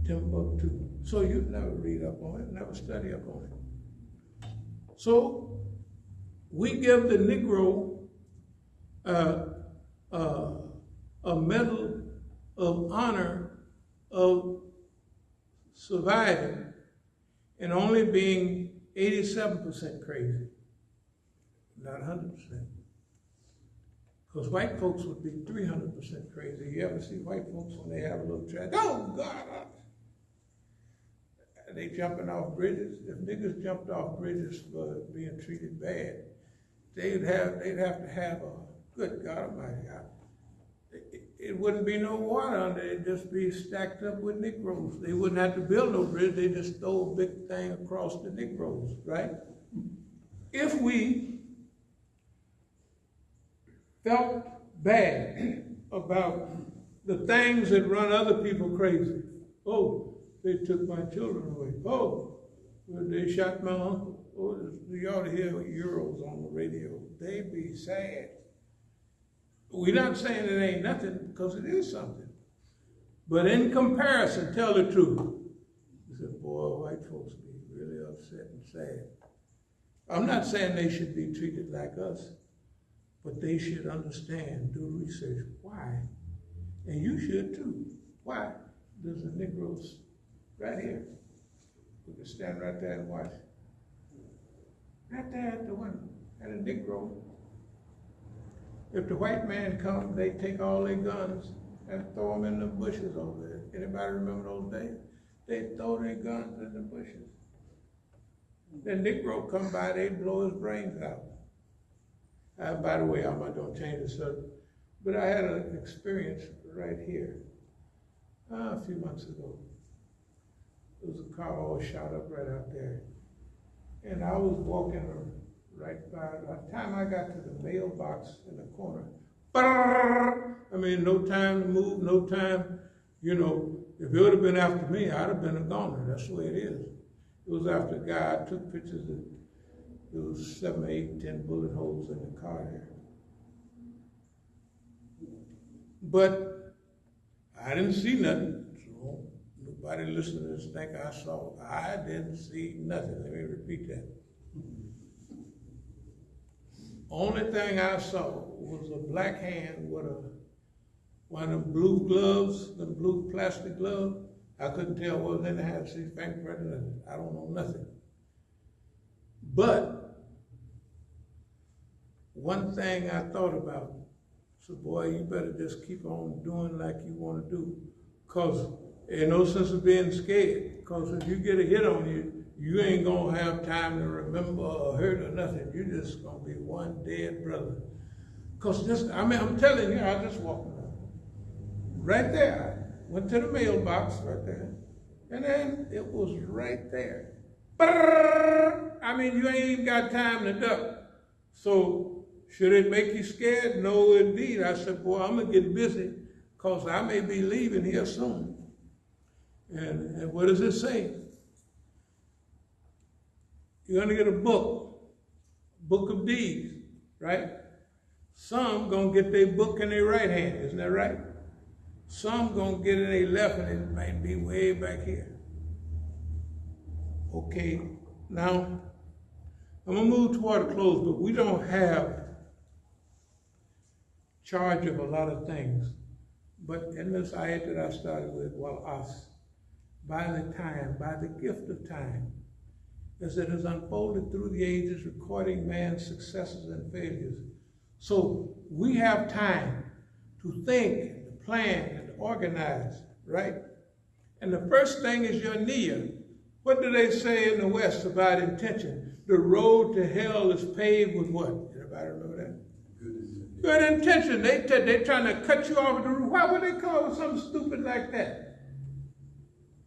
S2: Timbuktu. So you'd never read up on it, never study up on it. So we give the Negro a medal of honor of surviving and only being 87% crazy, not 100%. Because white folks would be 300% crazy. You ever see white folks when they have a little tragedy? Oh, God! They jumping off bridges. If niggas jumped off bridges for being treated bad, they'd have to have a, good God Almighty, it wouldn't be no water under it. It'd just be stacked up with Negroes. They wouldn't have to build no bridge. They just throw a big thing across the Negroes, right? If we felt bad about the things that run other people crazy. Oh, they took my children away. Oh, well, they shot my uncle. Oh, you ought to hear Euros on the radio. They be sad. We're not saying it ain't nothing, because it is something. But in comparison, tell the truth. You said, boy, white folks be really upset and sad. I'm not saying they should be treated like us, but they should understand, do research. Why? And you should too. Why? There's the Negroes right here. We can stand right there and watch. Right there at the window, at a Negro. If the white man comes, they take all their guns and throw them in the bushes over there. Anybody remember those days? They throw their guns in the bushes. The Negro come by, they blow his brains out. By the way, I'm not going to change the subject, but I had an experience right here a few months ago. There was a car all shot up right out there. And I was walking right by the time I got to the mailbox in the corner. I mean, no time to move, no time, you know, if it would have been after me, I'd have been a goner. That's the way it is. It was after a guy, I took pictures of, there was 7, 8, 10 bullet holes in the car there. But I didn't see nothing, so nobody listening to this think I saw. I didn't see nothing. Let me repeat that. Only thing I saw was a black hand with one of them blue gloves, the blue plastic gloves. I couldn't tell what was in the hand. See fingerprint, nothing. I don't know nothing. But one thing I thought about, so boy, you better just keep on doing like you want to do, because ain't no sense of being scared. Because if you get a hit on you, you ain't gonna have time to remember or hurt or nothing. You're just gonna be one dead brother. Because this, I mean, I'm telling you, I just walked around. Right there. I went to the mailbox right there. And then it was right there. I mean, you ain't even got time to duck. So, should it make you scared? No, indeed. I said, boy, I'm gonna get busy because I may be leaving here soon. And what does it say? You're gonna get a book of deeds, right? Some gonna get their book in their right hand, isn't that right? Some gonna get it in their left and it might be way back here. Okay, now, I'm gonna move toward a close, but we don't have charge of a lot of things. But in this ayat that I started with, well, us, by the gift of time, as it has unfolded through the ages, recording man's successes and failures. So we have time to think, and to plan, and to organize, right? And the first thing is your niyyah. What do they say in the West about intention? The road to hell is paved with what? Everybody remember that? Good intention. They're trying to cut you off at the road. Why would they come up with something stupid like that?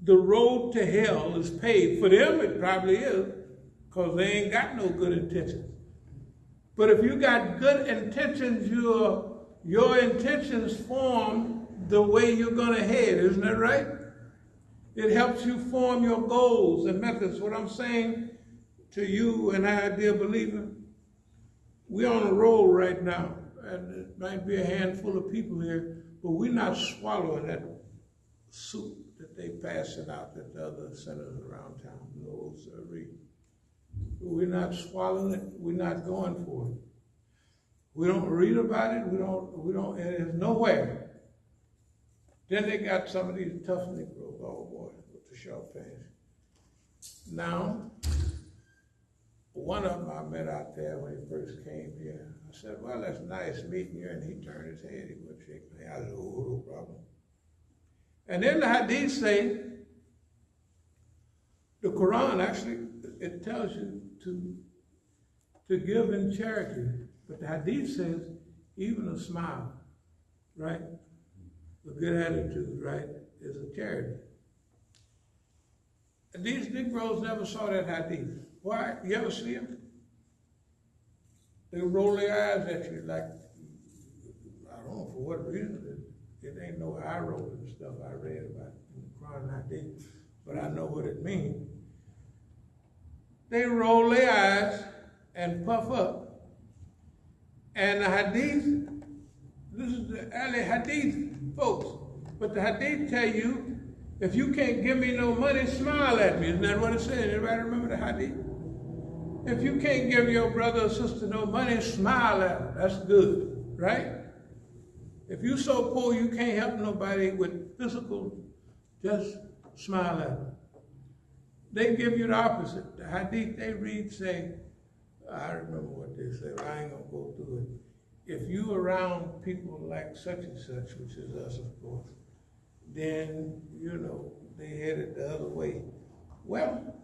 S2: The road to hell is paved. For them, it probably is, because they ain't got no good intentions. But if you got good intentions, your intentions form the way you're going to head, isn't that right? It helps you form your goals and methods. What I'm saying, to you and I, dear believer, we're on a roll right now, and it might be a handful of people here, but we're not swallowing that soup that they passing out at the other centers around town. No, sirree. We're not swallowing it. We're not going for it. We don't read about it. We don't, and it's nowhere. Then they got some of these tough Negroes, oh boy, with the short pants. Now, one of them I met out there when he first came here. I said, well, that's nice meeting you. And he turned his head. He would shake my hand. I said, oh, no problem. And then the hadith say, the Quran actually, it tells you to give in charity. But the hadith says, even a smile, right? A good attitude, right, is a charity. And these Negroes never saw that hadith. Why? You ever see them? They roll their eyes at you like, I don't know for what reason. It ain't no eye rolling stuff I read about in the Quran hadith, but I know what it means. They roll their eyes and puff up. And the hadith, this is the early hadith, folks. But the hadith tell you, if you can't give me no money, smile at me. Isn't that what it says? Everybody remember the hadith? If you can't give your brother or sister no money, smile at them. That's good, right? If you so poor you can't help nobody with physical, just smile at them. They give you the opposite. The hadith they read say, I remember what they say, but I ain't gonna go through it. If you around people like such and such, which is us of course, then, you know, they headed the other way. Well,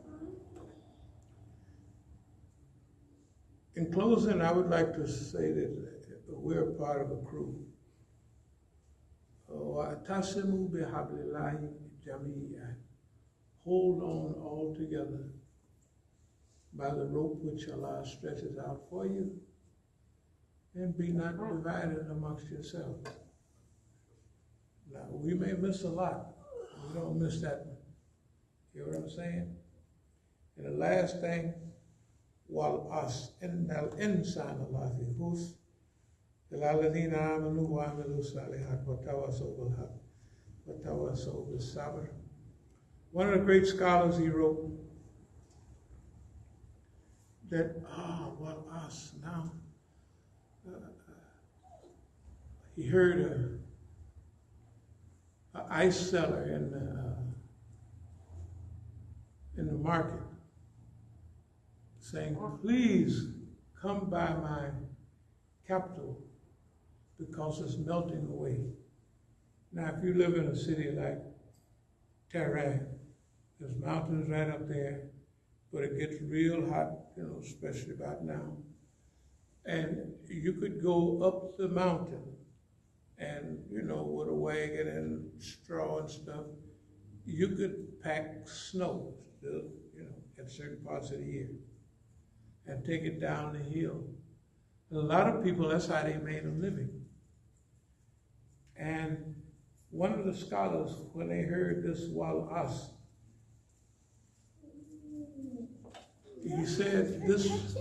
S2: in closing, I would like to say that we're a part of a crew. وَأَتَصِمُوا بِحَبْلِ اللَّهِ جَمِيعًا. Hold on all together by the rope which Allah stretches out for you, and be not divided amongst yourselves. Now, we may miss a lot. We don't miss that one. You know what I'm saying? And the last thing, وَالْعَصْرِ إِنَّ الْإِنسَانَ لَفِي خُسْرٍ إِلَّا الَّذِينَ آمَنُوا وَعَمِلُوا الصَّالِحَاتِ وَتَوَاصَوْا بِالْحَقِّ وَتَوَاصَوْا بِالصَّبْرِ. One of the great scholars, he wrote that, well, us now. He heard an ice seller in the market saying, please come by my capital because it's melting away. Now, if you live in a city like Tehran, there's mountains right up there, but it gets real hot, you know, especially about now. And you could go up the mountain and, you know, with a wagon and straw and stuff, you could pack snow, you know, at certain parts of the year and take it down the hill. And a lot of people, that's how they made a living. And one of the scholars, when they heard this us, he said this us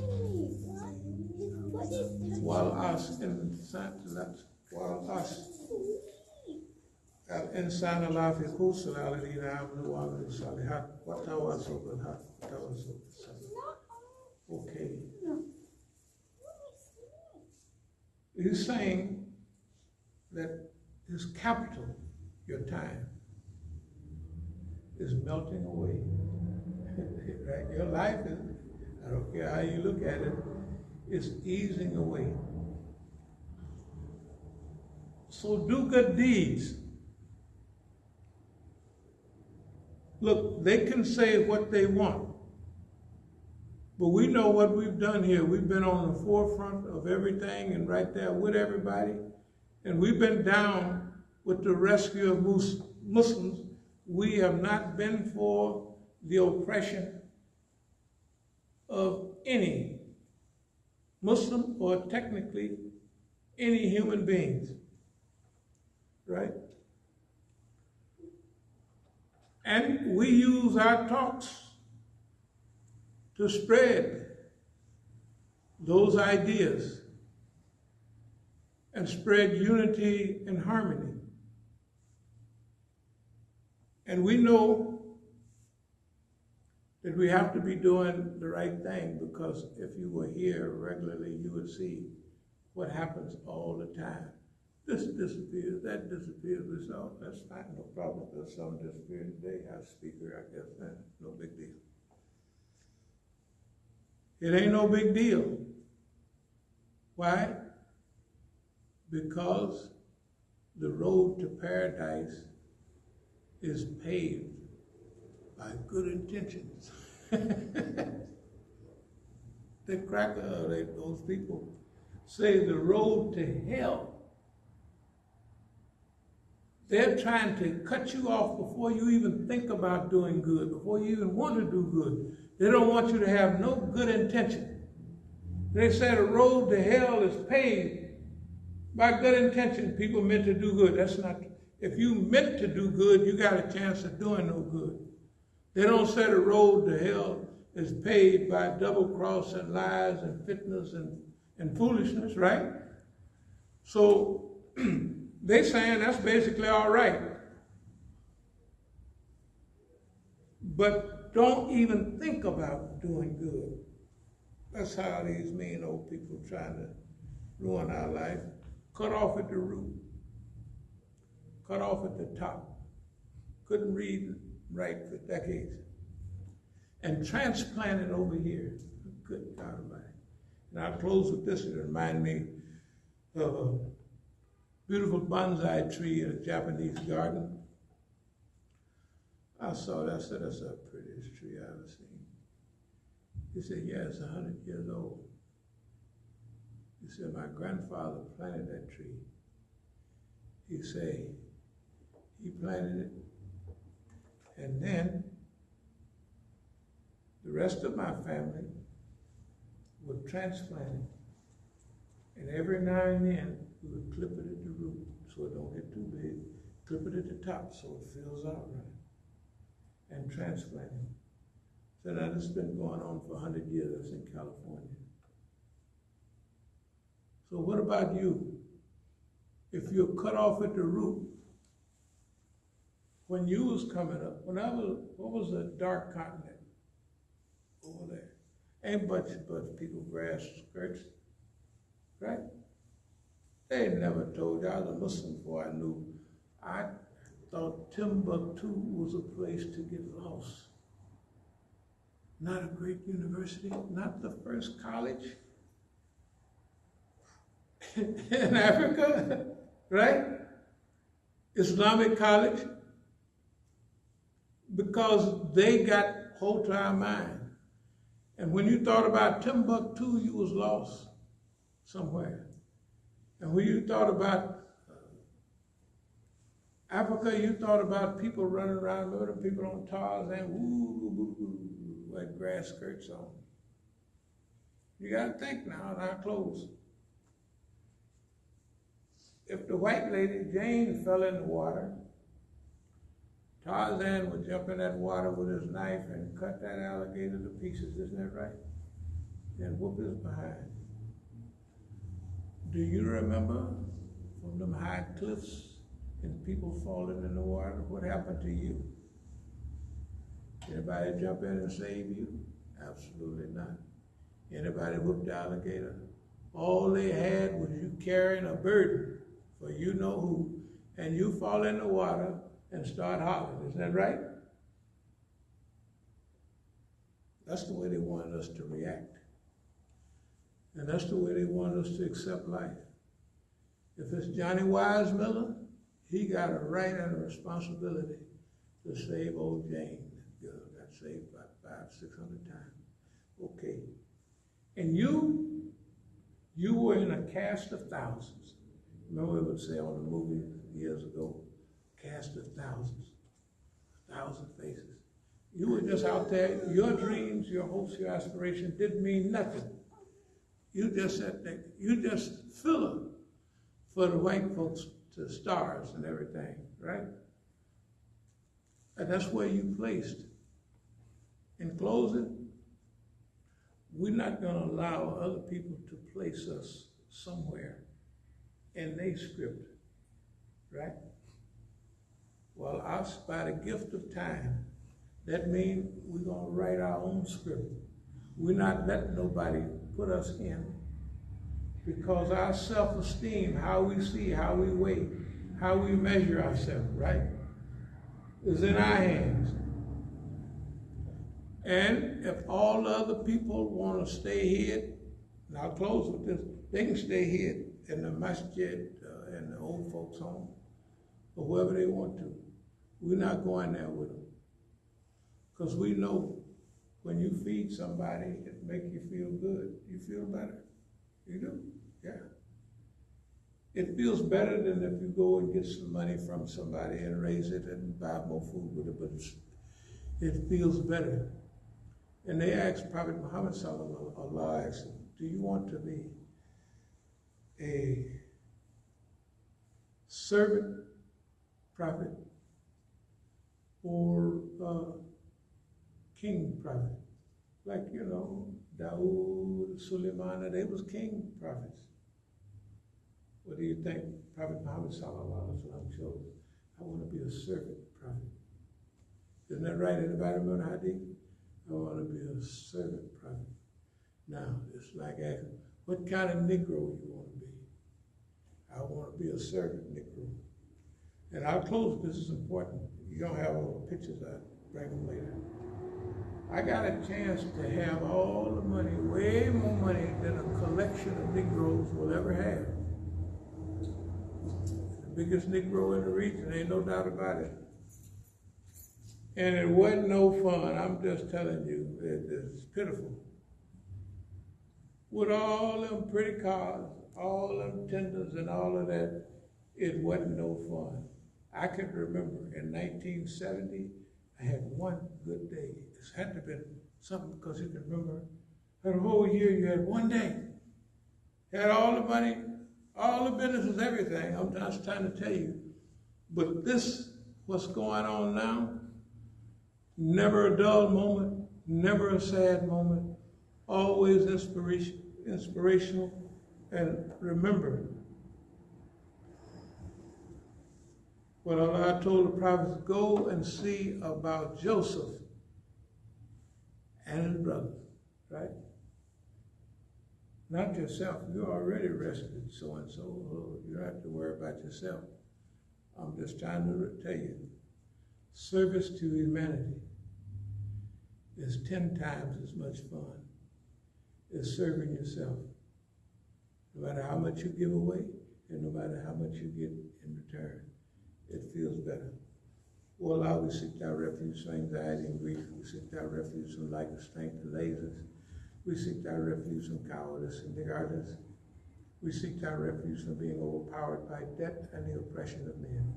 S2: الإنسان لا في خسر الذين آمنوا وعملوا الصالحات وتواصوا بالحق وتواصوا بالصبر. Okay. He's saying that his capital, your time, is melting away. Right? Your life is, I don't care how you look at it, is easing away. So do good deeds. Look, they can say what they want, but we know what we've done here. We've been on the forefront of everything and right there with everybody, and we've been down with the rescue of Muslims. We have not been for the oppression of any Muslim or technically any human beings, right? And we use our talks to spread those ideas and spread unity and harmony. And we know that we have to be doing the right thing, because if you were here regularly, you would see what happens all the time. This disappears, that disappears. We say, oh, that's fine, no problem. There's some disappearing today. Our speaker, I guess, no big deal. It ain't no big deal. Why? Because the road to paradise is paved by good intentions. Those people say the road to hell. They're trying to cut you off before you even think about doing good, before you even want to do good. They don't want you to have no good intention. They say the road to hell is paved by good intention. People meant to do good. That's not. If you meant to do good, you got a chance of doing no good. They don't say the road to hell is paved by double cross and lies and fitness and foolishness, right? So they saying that's basically all right. But don't even think about doing good. That's how these mean old people trying to ruin our life. Cut off at the root. Cut off at the top. Couldn't read and write for decades. And transplanted over here. Good God Almighty. And I'll close with this. It reminds me of a beautiful bonsai tree in a Japanese garden. I saw that. I said, that's the prettiest tree I've ever seen. He said, yeah, it's 100 years old. He said, my grandfather planted that tree. He said, he planted it, and then the rest of my family would transplant it. And every now and then, we would clip it at the root so it don't get too big, clip it at the top so it fills out right, and transplant it. So now this has been going on for 100 years in California. So what about you? If you're cut off at the root, when you was coming up, what was the dark continent over there? Ain't but people grass skirts, right? They never told you. I was a Muslim before I knew. I thought Timbuktu was a place to get lost. Not a great university, not the first college in Africa, right? Islamic college, because they got hold to our mind. And when you thought about Timbuktu, you was lost somewhere. And when you thought about Africa, you thought about people running around, remember the people on Tarzan, with grass skirts on. You got to think now, and I'll close. If the white lady, Jane, fell in the water, Tarzan would jump in that water with his knife and cut that alligator to pieces, isn't that right? Then whoop his behind. Do you remember from them high cliffs and people falling in the water, what happened to you? Anybody jump in and save you? Absolutely not. Anybody whooped the alligator? All they had was you carrying a burden for you know who, and you fall in the water and start hollering. Isn't that right? That's the way they wanted us to react. And that's the way they want us to accept life. If it's Johnny Wise Miller, he got a right and a responsibility to save old Jane. That girl got saved about 500-600 times. Okay. And you were in a cast of thousands. Remember we would say on the movie years ago, cast of thousands, 1,000 faces. You were just out there, your dreams, your hopes, your aspirations didn't mean nothing. You just sat there, you just filler for the white folks to stars and everything, right? And that's where you placed. In closing, we're not going to allow other people to place us somewhere in their script, right? Well, by the gift of time, that means we're going to write our own script. We're not letting nobody put us in, because our self-esteem, how we see, how we weigh, how we measure ourselves, right, is in our hands. And if all the other people want to stay hid, and I'll close with this, they can stay hid in the Masjid, in the old folks' home, or wherever they want to. We're not going there with them. Because we know when you feed somebody, it makes you feel good. You feel better. You do? Yeah. It feels better than if you go and get some money from somebody and raise it and buy more food with it, but it feels better. And they asked Prophet Muhammad sallallahu alaihi wasallam, do you want to be a servant prophet or king prophet? Like, you know, Dawood, Suleiman, they was king prophets. What do you think Prophet Muhammad sallallahu alaihi wasallam chose? I want to be a servant prophet. Isn't that right? Anybody remember hadith? I want to be a servant prophet. Now, it's like asking, what kind of Negro you want to be? I want to be a servant Negro. And I'll close, this is important. You don't have all the pictures, I'll bring them later. I got a chance to have all the money, way more money than a collection of Negroes will ever have. The biggest Negro in the region, ain't no doubt about it. And it wasn't no fun, I'm just telling you, it's pitiful. With all them pretty cars, all them tenders and all of that, it wasn't no fun. I can remember in 1970, I had one good day. It had to have been something, because you can remember, that whole year you had one day. You had all the money, all the businesses, everything. I'm just trying to tell you. But this, what's going on now, never a dull moment, never a sad moment, always inspirational. And remember, what Allah told the prophets, go and see about Joseph and his brothers, right? Not yourself. You're already rested, so-and-so. You don't have to worry about yourself. I'm just trying to tell you, service to humanity is 10 times as much fun as serving yourself. No matter how much you give away, and no matter how much you get in return, it feels better. O Allah, we seek thy refuge from anxiety and grief. We seek thy refuge from lack of strength and laziness. We seek thy refuge from cowardice and ignorance. We seek thy refuge from being overpowered by debt and the oppression of men.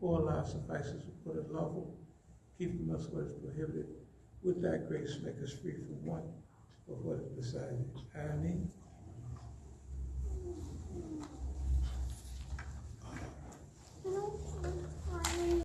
S2: O Allah, suffices what is lawful, keep from us what is prohibited. With thy grace, make us free from want of what is beside it. Ameen.